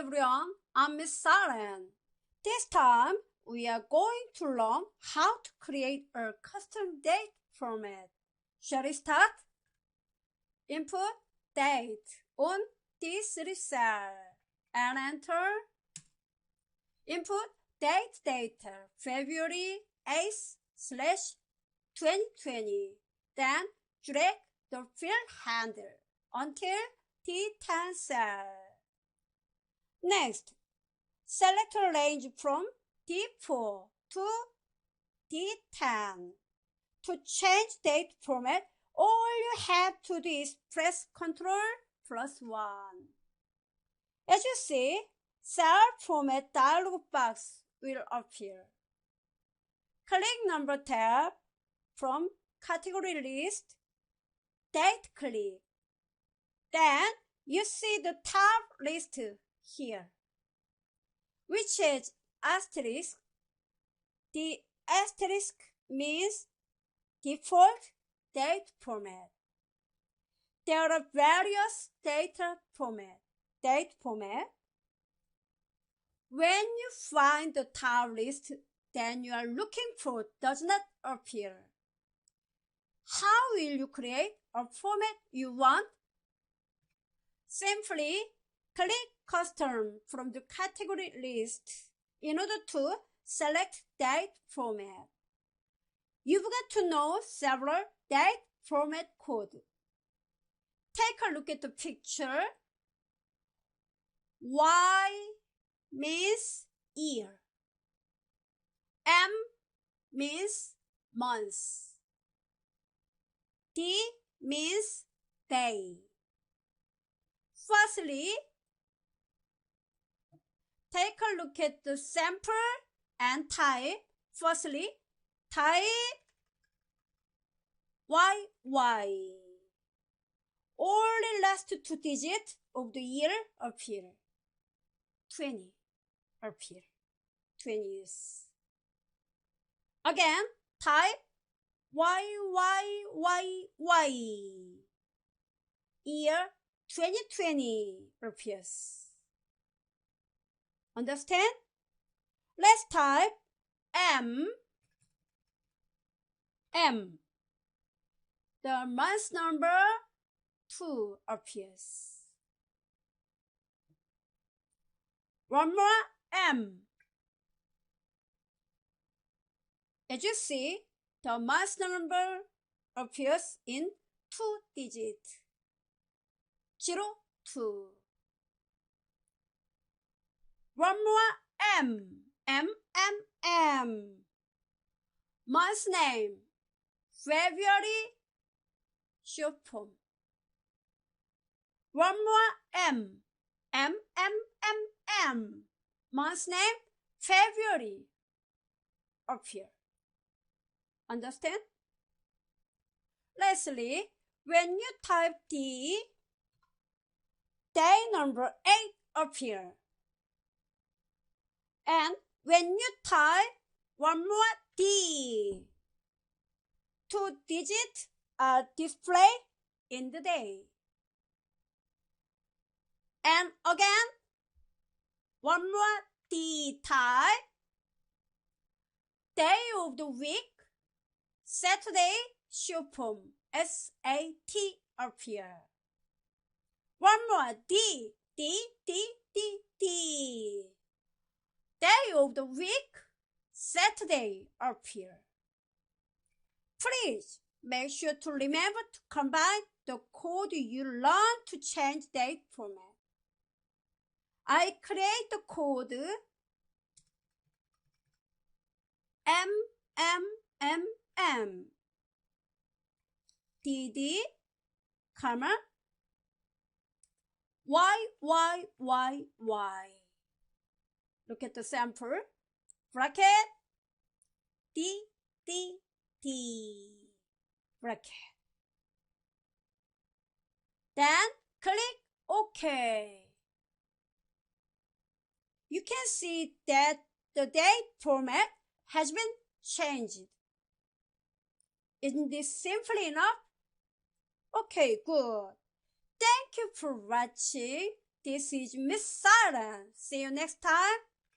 everyone, I'm Miss Saren. This time, we are going to learn how to create a custom date format. Shall we start? Input date on D3 cell and enter. Input date data February 8/2020. Then drag the field handle until D10 cell. Next, select a range from D4 to D10. To change date format, all you have to do is press Ctrl+1. As you see, cell format dialog box will appear. Click Number tab from Category List, Date click. Then you see the top list here, which is asterisk. The asterisk means default date format. There are various date format. When you find the top list that you are looking for does not appear, how will you create a format you want? Simply click Custom from the category list in order to select date format. You've got to know several date format codes. Take a look at the picture. Y means year. M means months. D means day. Firstly, take a look at the sample and type. Firstly, type YY. Only last two digits of the year appear. 20 appear. 20 years. Again, type YYYY. Year 2020 appears. Understand? Let's type M. The month number 2 appears. One more M. As you see, the month number appears in 2 digits. 02. One more M. Month name, February, short form. One more M. Month name, February, appear. Understand? Lastly, when you type D, day number 8 appear. And when you type one more D, 2 digits are displayed in the day. And again, one more D type, day of the week, Saturday, short form, SAT appear. One more D. Day of the week, Saturday appear. Please make sure to remember to combine the code you learned to change date format. I create the code DD, YYYY. Look at the sample. Bracket, D, bracket. Then click OK. You can see that the date format has been changed. Isn't this simple enough? Okay, good. Thank you for watching. This is Miss Siren. See you next time.